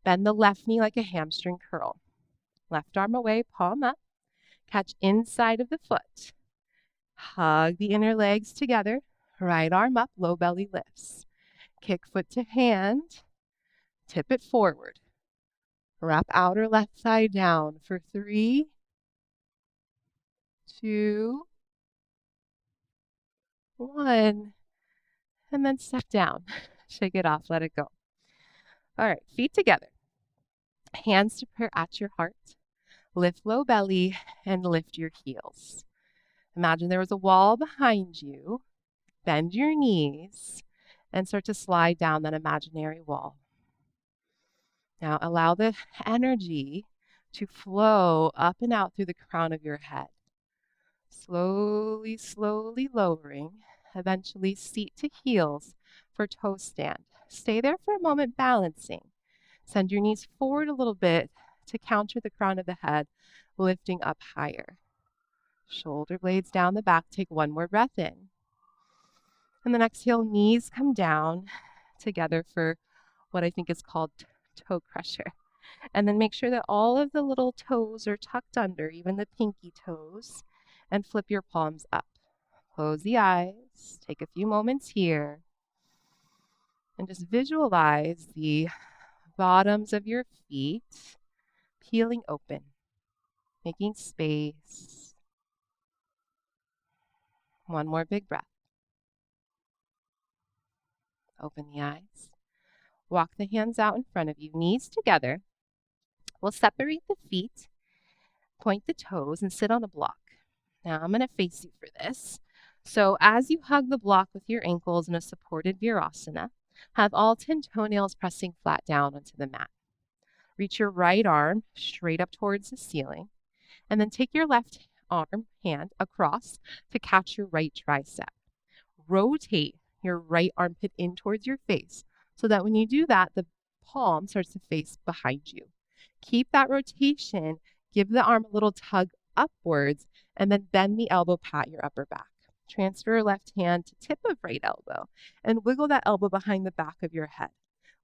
Speaker 1: Bend the left knee like a hamstring curl. Left arm away, palm up. Catch inside of the foot. Hug the inner legs together. Right arm up, low belly lifts. Kick foot to hand. Tip it forward. Wrap outer left thigh down for 3, 2, 1, and then step down. Shake it off, let it go. All right, feet together. Hands to prayer at your heart. Lift low belly and lift your heels. Imagine there was a wall behind you. Bend your knees and start to slide down that imaginary wall. Now allow the energy to flow up and out through the crown of your head. Slowly, slowly lowering, eventually seat to heels for toe stand. Stay there for a moment balancing. Send your knees forward a little bit to counter the crown of the head, lifting up higher. Shoulder blades down the back. Take one more breath in. And then exhale, knees come down together for what I think is called toe crusher. And then make sure that all of the little toes are tucked under, even the pinky toes, and flip your palms up. Close the eyes. Take a few moments here. And just visualize the bottoms of your feet peeling open, making space. One more big breath. Open the eyes. Walk the hands out in front of you, knees together. We'll separate the feet, point the toes, and sit on a block. Now I'm going to face you for this. So as you hug the block with your ankles in a supported Virasana, have all 10 toenails pressing flat down onto the mat. Reach your right arm straight up towards the ceiling, and then take your left hand across to catch your right tricep. Rotate your right armpit in towards your face so that when you do that, the palm starts to face behind you. Keep that rotation, give the arm a little tug upwards, and then bend the elbow, pat your upper back. Transfer left hand to tip of right elbow and wiggle that elbow behind the back of your head.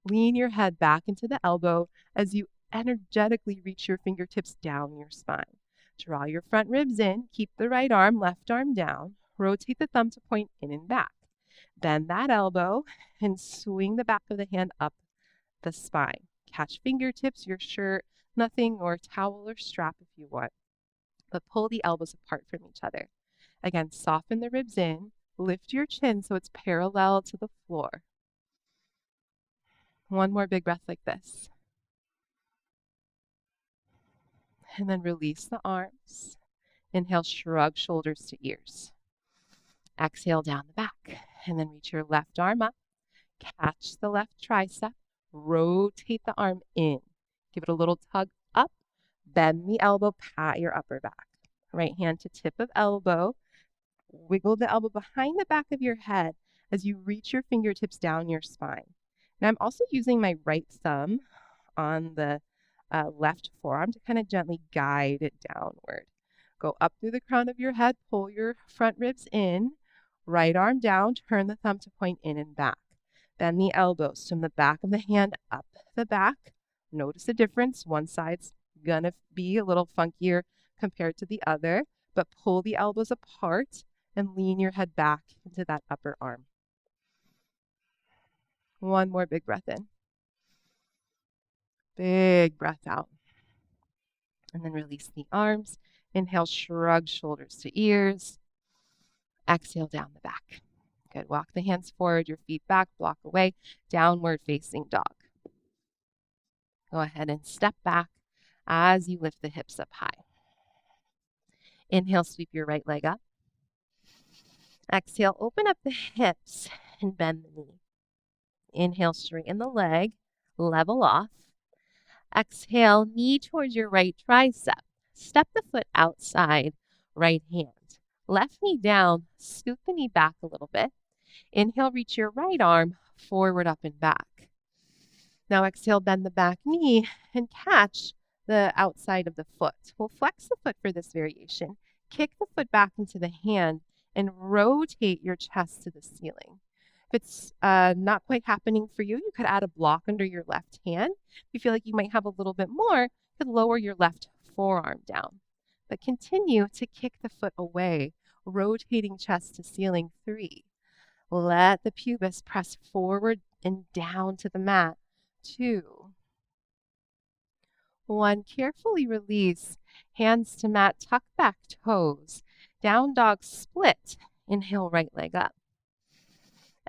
Speaker 1: Lean your head back into the elbow as you energetically reach your fingertips down your spine. Draw your front ribs in, keep the right arm, left arm down, rotate the thumb to point in and back. Bend that elbow and swing the back of the hand up the spine. Catch fingertips, your shirt, nothing, or towel or strap if you want, but pull the elbows apart from each other. Again, soften the ribs in, lift your chin so it's parallel to the floor. One more big breath like this. And then release the arms. Inhale, shrug shoulders to ears. Exhale down the back, and then reach your left arm up. Catch the left tricep. Rotate the arm in. Give it a little tug up. Bend the elbow, pat your upper back. Right hand to tip of elbow. Wiggle the elbow behind the back of your head as you reach your fingertips down your spine. Now I'm also using my right thumb on the left forearm to kind of gently guide it downward. Go up through the crown of your head, pull your front ribs in, right arm down, turn the thumb to point in and back. Bend the elbows from the back of the hand up the back. Notice the difference. One side's gonna be a little funkier compared to the other, but pull the elbows apart and lean your head back into that upper arm. One more big breath in. Big breath out. And then release the arms. Inhale, shrug shoulders to ears. Exhale down the back. Good. Walk the hands forward, your feet back, block away. Downward facing dog. Go ahead and step back as you lift the hips up high. Inhale, sweep your right leg up. Exhale, open up the hips and bend the knee. Inhale, straighten the leg, level off. Exhale, knee towards your right tricep. Step the foot outside, right hand. Left knee down, scoot the knee back a little bit. Inhale, reach your right arm forward, up and back. Now exhale, bend the back knee and catch the outside of the foot. We'll flex the foot for this variation. Kick the foot back into the hand and rotate your chest to the ceiling. If it's not quite happening for you, you could add a block under your left hand. If you feel like you might have a little bit more, you could lower your left forearm down. But continue to kick the foot away, rotating chest to ceiling 3. Let the pubis press forward and down to the mat. 2. 1. Carefully release. Hands to mat, tuck back toes. Down dog split. Inhale, right leg up.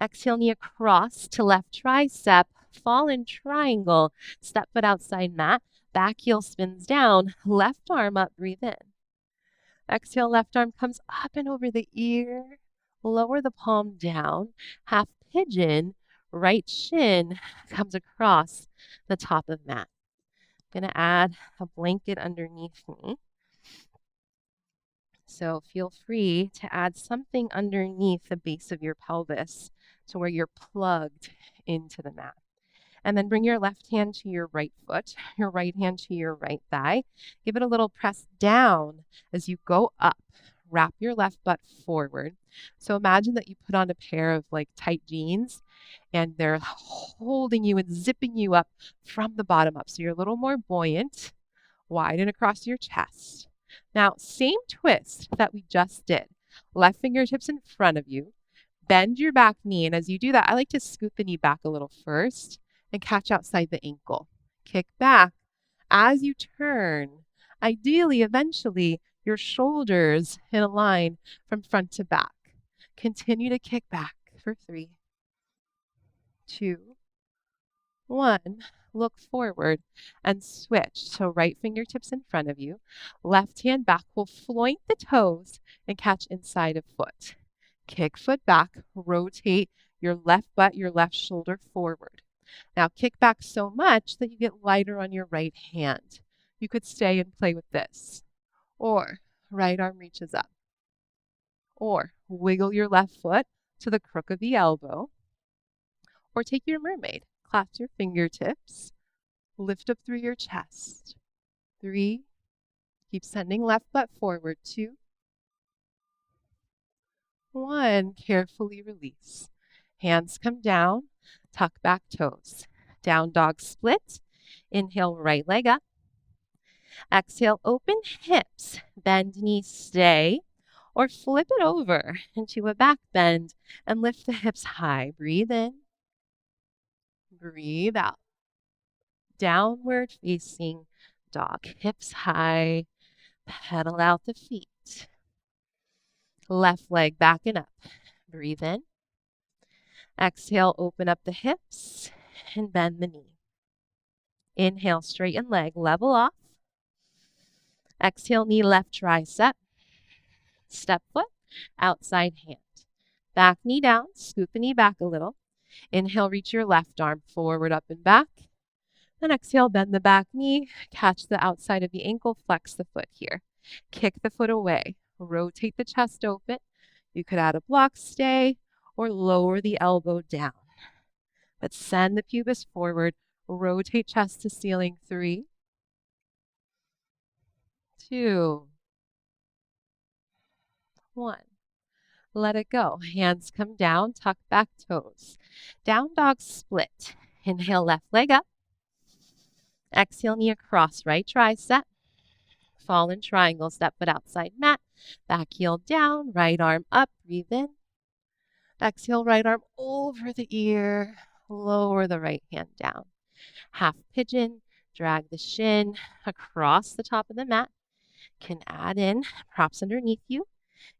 Speaker 1: Exhale, knee across to left tricep, fall in triangle, step foot outside mat, back heel spins down, left arm up, breathe in. Exhale, left arm comes up and over the ear, lower the palm down, half pigeon, right shin comes across the top of mat. I'm gonna add a blanket underneath me. So feel free to add something underneath the base of your pelvis to where you're plugged into the mat. And then bring your left hand to your right foot, your right hand to your right thigh. Give it a little press down as you go up. Wrap your left butt forward. So imagine that you put on a pair of like tight jeans and they're holding you and zipping you up from the bottom up. So you're a little more buoyant, widen across your chest. Now, same twist that we just did. Left fingertips in front of you. Bend your back knee. And as you do that, I like to scoot the knee back a little first and catch outside the ankle. Kick back. As you turn, ideally, eventually, your shoulders in a line from front to back. Continue to kick back for 3, 2, 1. Look forward and switch. So right fingertips in front of you. Left hand back will floint the toes and catch inside of foot. Kick foot back, rotate your left butt, your left shoulder forward. Now kick back so much that you get lighter on your right hand. You could stay and play with this. Or right arm reaches up. Or wiggle your left foot to the crook of the elbow. Or take your mermaid. Clasp your fingertips. Lift up through your chest. 3. Keep sending left butt forward. 2. 1. Carefully release. Hands come down. Tuck back toes. Down dog split. Inhale, right leg up. Exhale, open hips. Bend knee, stay. Or flip it over into a back bend and lift the hips high. Breathe in. Breathe out. Downward facing dog. Hips high. Pedal out the feet. Left leg back and up. Breathe in. Exhale, open up the hips and bend the knee. Inhale, straighten leg, level off. Exhale, knee left tricep. Step foot, outside hand. Back knee down, scoot the knee back a little. Inhale, reach your left arm forward, up and back. Then exhale, bend the back knee, catch the outside of the ankle, flex the foot here. Kick the foot away, rotate the chest open. You could add a block stay or lower the elbow down. But send the pubis forward, rotate chest to ceiling. 3, 2, 1. Let it go. Hands come down, tuck back toes. Down dog split. Inhale, left leg up. Exhale, knee across, right tricep. Fall in triangle, step foot outside mat. Back heel down, right arm up, breathe in. Exhale, right arm over the ear. Lower the right hand down. Half pigeon, drag the shin across the top of the mat. Can add in props underneath you.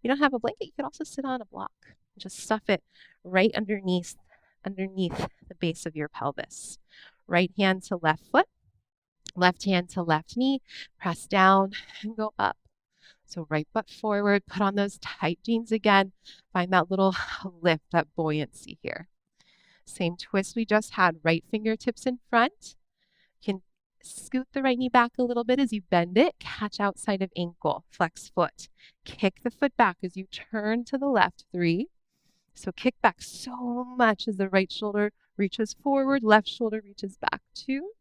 Speaker 1: You don't have a blanket, you can also sit on a block. Just stuff it right underneath the base of your pelvis. Right hand to left foot, left hand to left knee, press down and go up. So right butt forward, put on those tight jeans again. Find that little lift, that buoyancy here. Same twist we just had, right fingertips in front. You can scoot the right knee back a little bit as you bend it, catch outside of ankle, flex foot. Kick the foot back as you turn to the left. 3. So kick back so much as the right shoulder reaches forward, left shoulder reaches back. 2,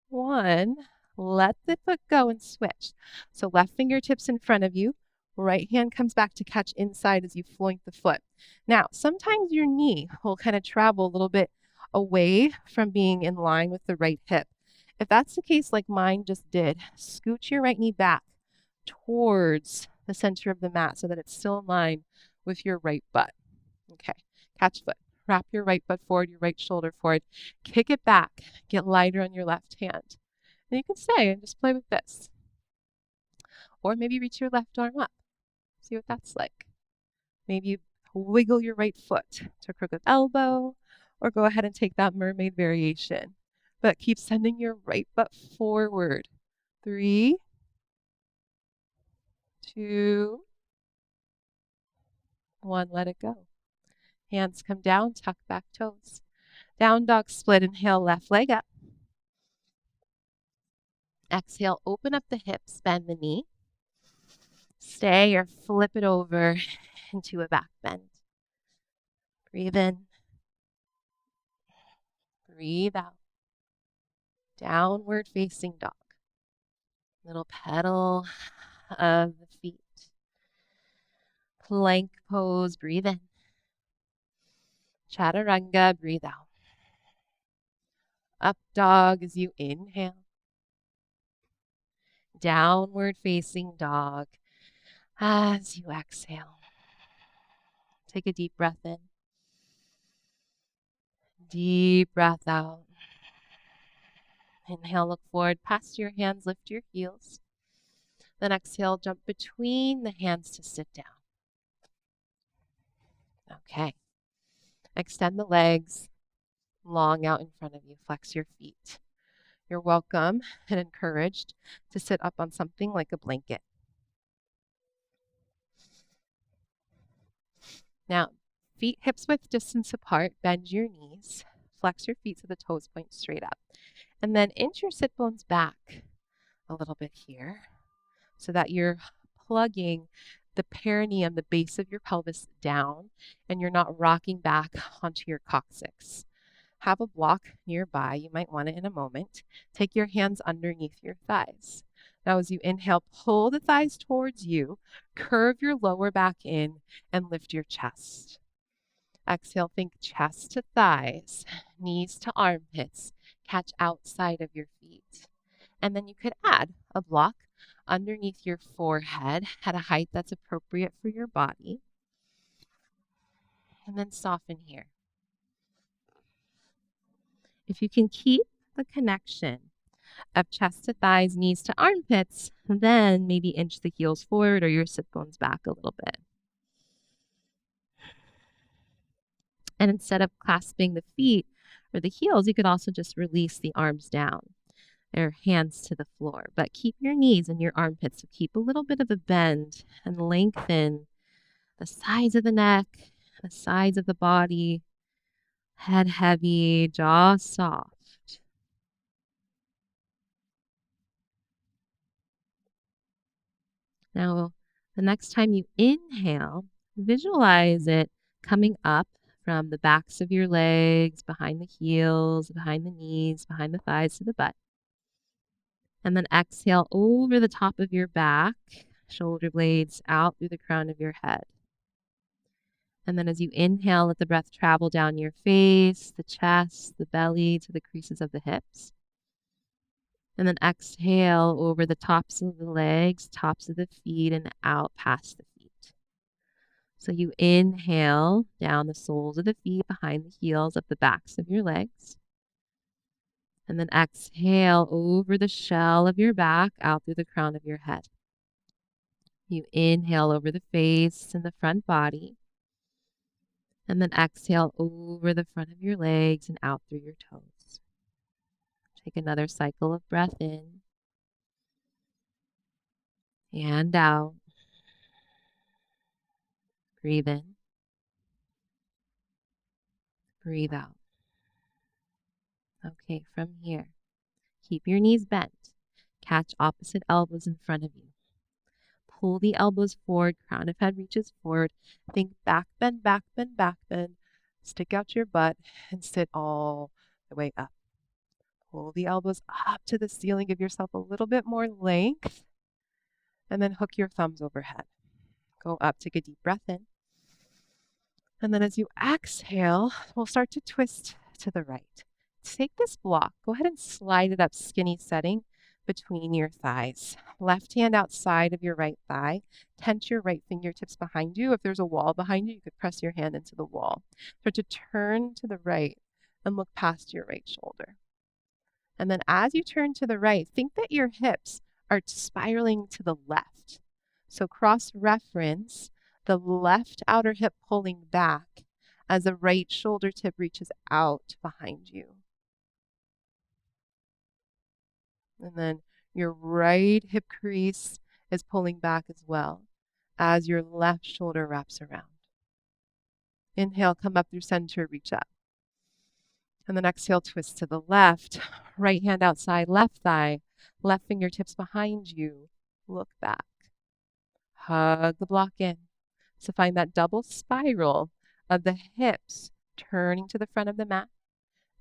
Speaker 1: 1. Let the foot go and switch. So left fingertips in front of you. Right hand comes back to catch inside as you floint the foot. Now, sometimes your knee will kind of travel a little bit away from being in line with the right hip. If that's the case, like mine just did, scoot your right knee back towards the center of the mat so that it's still in line with your right butt. Okay, catch foot. Wrap your right butt forward, your right shoulder forward. Kick it back. Get lighter on your left hand. And you can stay and just play with this. Or maybe reach your left arm up. See what that's like. Maybe you Wiggle your right foot to crooked elbow, or go ahead and take that mermaid variation. But keep sending your right butt forward. 3, 2, 1, let it go. Hands come down, tuck back toes. Down dog split, inhale, left leg up. Exhale, open up the hips, bend the knee. Stay or flip it over into a back bend. Breathe in. Breathe out. Downward facing dog. Little pedal of the feet. Plank pose, breathe in. Chaturanga, breathe out. Up dog as you inhale. Downward facing dog as you exhale. Take a deep breath in. Deep breath out. Inhale, look forward, pass your hands, lift your heels. Then exhale, jump between the hands to sit down. Okay. Extend the legs long out in front of you. Flex your feet. You're welcome and encouraged to sit up on something like a blanket. Now, feet hips width distance apart, bend your knees. Flex your feet so the toes point straight up. And then inch your sit bones back a little bit here so that you're plugging the perineum, the base of your pelvis, down, and you're not rocking back onto your coccyx. Have a block nearby. You might want it in a moment. Take your hands underneath your thighs. Now, as you inhale, pull the thighs towards you, curve your lower back in, and lift your chest. Exhale, think chest to thighs, knees to armpits, catch outside of your feet. And then you could add a block underneath your forehead at a height that's appropriate for your body. And then soften here. If you can keep the connection of chest to thighs, knees to armpits, then maybe inch the heels forward or your sit bones back a little bit. And instead of clasping the feet or the heels, you could also just release the arms down or hands to the floor. But keep your knees and your armpits, so keep a little bit of a bend and lengthen the sides of the neck, the sides of the body, head heavy, jaw soft. Now, the next time you inhale, visualize it coming up from the backs of your legs, behind the heels, behind the knees, behind the thighs to the butt. And then exhale over the top of your back, shoulder blades out through the crown of your head. And then as you inhale, let the breath travel down your face, the chest, the belly, to the creases of the hips. And then exhale over the tops of the legs, tops of the feet, and out past the feet. So you inhale down the soles of the feet, behind the heels, up the backs of your legs. And then exhale over the shell of your back, out through the crown of your head. You inhale over the face and the front body. And then exhale over the front of your legs and out through your toes. Take another cycle of breath in and out. Breathe in. Breathe out. Okay, from here, keep your knees bent. Catch opposite elbows in front of you. Pull the elbows forward, crown of head reaches forward. Think back bend, back bend, back bend. Stick out your butt and sit all the way up. Pull the elbows up to the ceiling. Give yourself a little bit more length. And then hook your thumbs overhead. Go up, take a deep breath in. And then as you exhale, we'll start to twist to the right. Take this block, go ahead and slide it up, skinny setting between your thighs. Left hand outside of your right thigh. Tense your right fingertips behind you. If there's a wall behind you, you could press your hand into the wall. Start to turn to the right and look past your right shoulder. And then as you turn to the right, think that your hips are spiraling to the left. So cross-reference the left outer hip pulling back as the right shoulder tip reaches out behind you. And then your right hip crease is pulling back as well as your left shoulder wraps around. Inhale, come up through center, reach up. And then exhale, twist to the left. Right hand outside, left thigh. Left fingertips behind you. Look back. Hug the block in. So find that double spiral of the hips turning to the front of the mat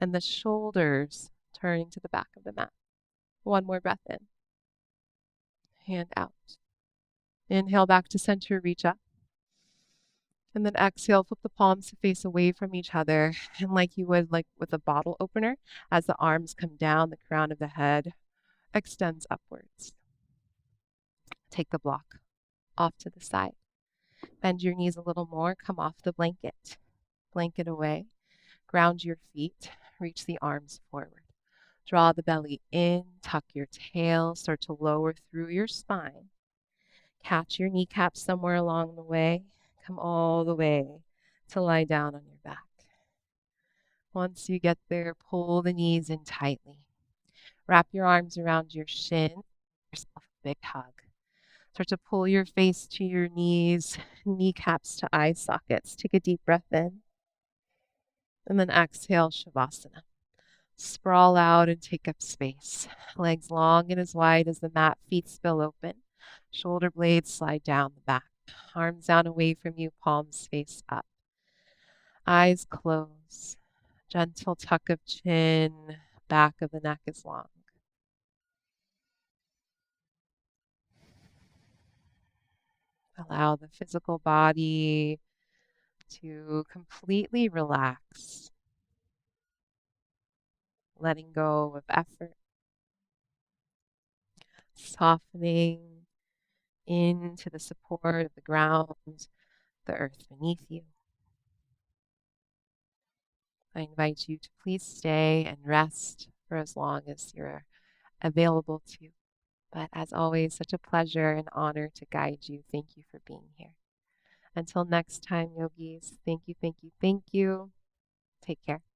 Speaker 1: and the shoulders turning to the back of the mat. One more breath in. Hand out. Inhale back to center, reach up. And then exhale, flip the palms to face away from each other. And like you would like with a bottle opener, as the arms come down, the crown of the head extends upwards. Take the block off to the side. Bend your knees a little more, come off the blanket. Blanket away. Ground your feet, reach the arms forward. Draw the belly in, tuck your tail, start to lower through your spine. Catch your kneecaps somewhere along the way. Come all the way to lie down on your back. Once you get there, pull the knees in tightly. Wrap your arms around your shin. Give yourself a big hug. Start to pull your face to your knees, kneecaps to eye sockets. Take a deep breath in. And then exhale, Shavasana. Sprawl out and take up space. Legs long and as wide as the mat, feet spill open. Shoulder blades slide down the back. Arms down away from you, palms face up. Eyes close. Gentle tuck of chin. Back of the neck is long. Allow the physical body to completely relax. Letting go of effort. Softening into the support of the ground, the earth beneath you. I invite you to please stay and rest for as long as you're available to. But as always, such a pleasure and honor to guide you. Thank you for being here. Until next time, yogis, thank you, thank you, thank you. Take care.